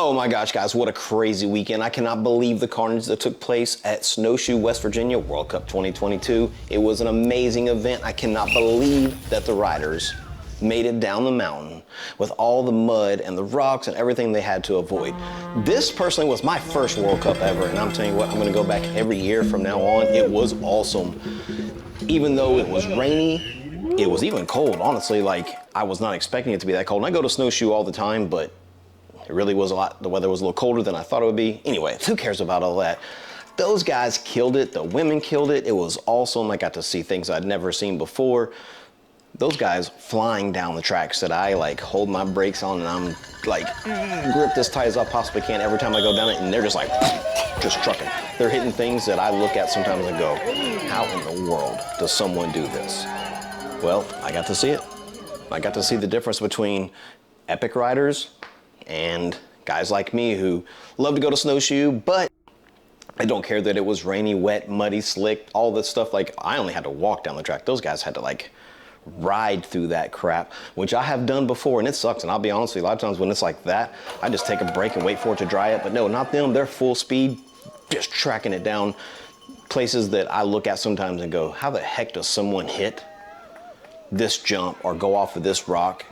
Oh my gosh, guys, what a crazy weekend. I cannot believe the carnage that took place at Snowshoe West Virginia World Cup 2022. It was an amazing event. I cannot believe that the riders made it down the mountain with all the mud and the rocks and everything they had to avoid. This personally was my first World Cup ever, and I'm telling you what, I'm gonna go back every year from now on. It was awesome. Even though it was rainy, it was even cold, honestly. Like, I was not expecting it to be that cold. And I go to Snowshoe all the time, but it really was the weather was a little colder than I thought it would be. Anyway, who cares about all that? Those guys killed it, the women killed it. It was awesome. I got to see things I'd never seen before. Those guys flying down the tracks that I like hold my brakes on, and I'm like grip as tight as I possibly can every time I go down it, and they're just like, just trucking. They're hitting things that I look at sometimes and go, how in the world does someone do this? Well, I got to see it. I got to see the difference between epic riders and guys like me who love to go to Snowshoe, but I don't care that it was rainy, wet, muddy, slick, all this stuff. Like, I only had to walk down the track. Those guys had to like ride through that crap, which I have done before, and it sucks. And I'll be honest with you, a lot of times when it's like that, I just take a break and wait for it to dry up. But no, not them. They're full speed, just tracking it down. Places that I look at sometimes and go, how the heck does someone hit this jump or go off of this rock?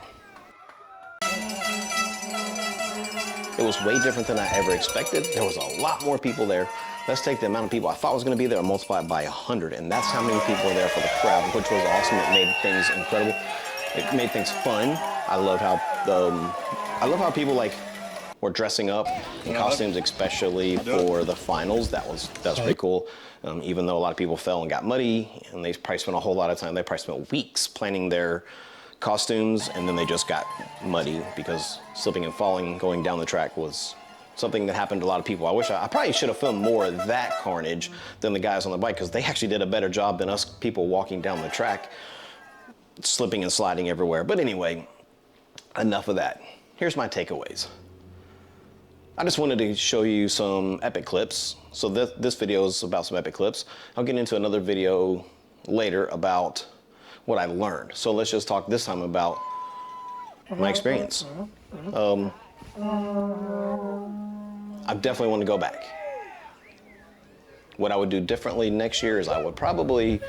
It was way different than I ever expected. There was a lot more people there. Let's take the amount of people I thought was gonna be there and multiply it by 100. And that's how many people were there for the crowd, which was awesome. It made things incredible. It made things fun. I love how people like were dressing up in costumes, especially for the finals. That was pretty cool. Even though a lot of people fell and got muddy, and they probably spent a whole lot of time, they probably spent weeks planning their costumes, and then they just got muddy because slipping and falling going down the track was something that happened to a lot of people. I probably should have filmed more of that carnage than the guys on the bike, because they actually did a better job than us people walking down the track, slipping and sliding everywhere. But anyway, enough of that. Here's my takeaways. I just wanted to show you some epic clips. So this video is about some epic clips. I'll get into another video later about what I learned. So let's just talk this time about my experience. I definitely want to go back. What I would do differently next year is I would probably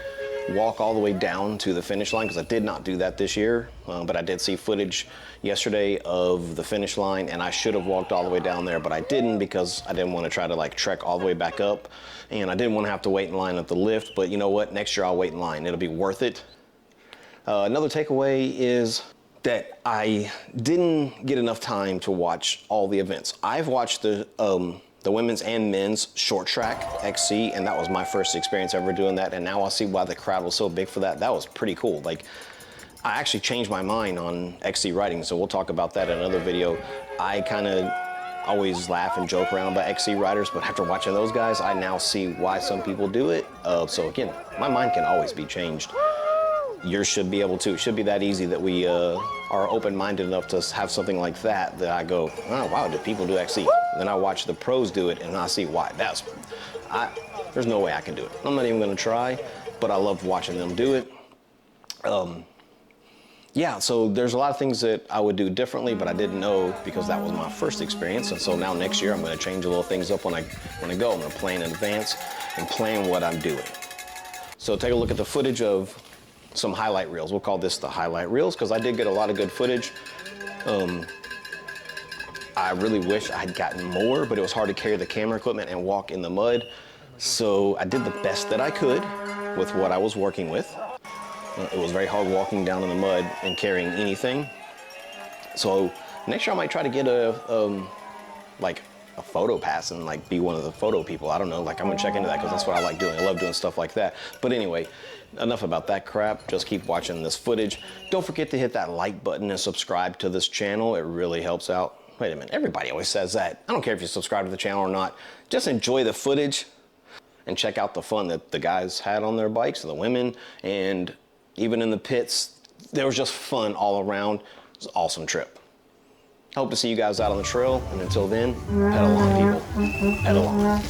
walk all the way down to the finish line, because I did not do that this year, but I did see footage yesterday of the finish line, and I should have walked all the way down there, but I didn't, because I didn't want to try to like trek all the way back up, and I didn't want to have to wait in line at the lift. But you know what, next year I'll wait in line. It'll be worth it. Another takeaway is that I didn't get enough time to watch all the events. I've watched the women's and men's short track XC, and that was my first experience ever doing that, and now I see why the crowd was so big for that. That was pretty cool. Like, I actually changed my mind on XC riding, so we'll talk about that in another video. I kind of always laugh and joke around about XC riders, but after watching those guys, I now see why some people do it. So again, my mind can always be changed. Yours should be able to. It should be that easy that we are open-minded enough to have something like that, that I go, oh wow, do people do XC? And then I watch the pros do it, and I see why. There's no way I can do it. I'm not even gonna try, but I love watching them do it. Yeah, so there's a lot of things that I would do differently, but I didn't know, because that was my first experience. And so now next year I'm gonna change a little things up when I go. I'm gonna plan in advance and plan what I'm doing. So take a look at the footage of some highlight reels. We'll call this the highlight reels, because I did get a lot of good footage. I really wish I had gotten more, but it was hard to carry the camera equipment and walk in the mud. So I did the best that I could with what I was working with. It was very hard walking down in the mud and carrying anything. So next year I might try to get like a photo pass and like be one of the photo people. I don't know, like I'm gonna check into that, because that's what I like doing. I love doing stuff like that. But anyway, enough about that crap. Just keep watching this footage. Don't forget to hit that like button and subscribe to this channel. It really helps out. Wait a minute, everybody always says that. I don't care if you subscribe to the channel or not. Just enjoy the footage and check out the fun that the guys had on their bikes, and the women, and even in the pits. There was just fun all around. It was an awesome trip. Hope to see you guys out on the trail, and until then, pedal on, people. Pedal on.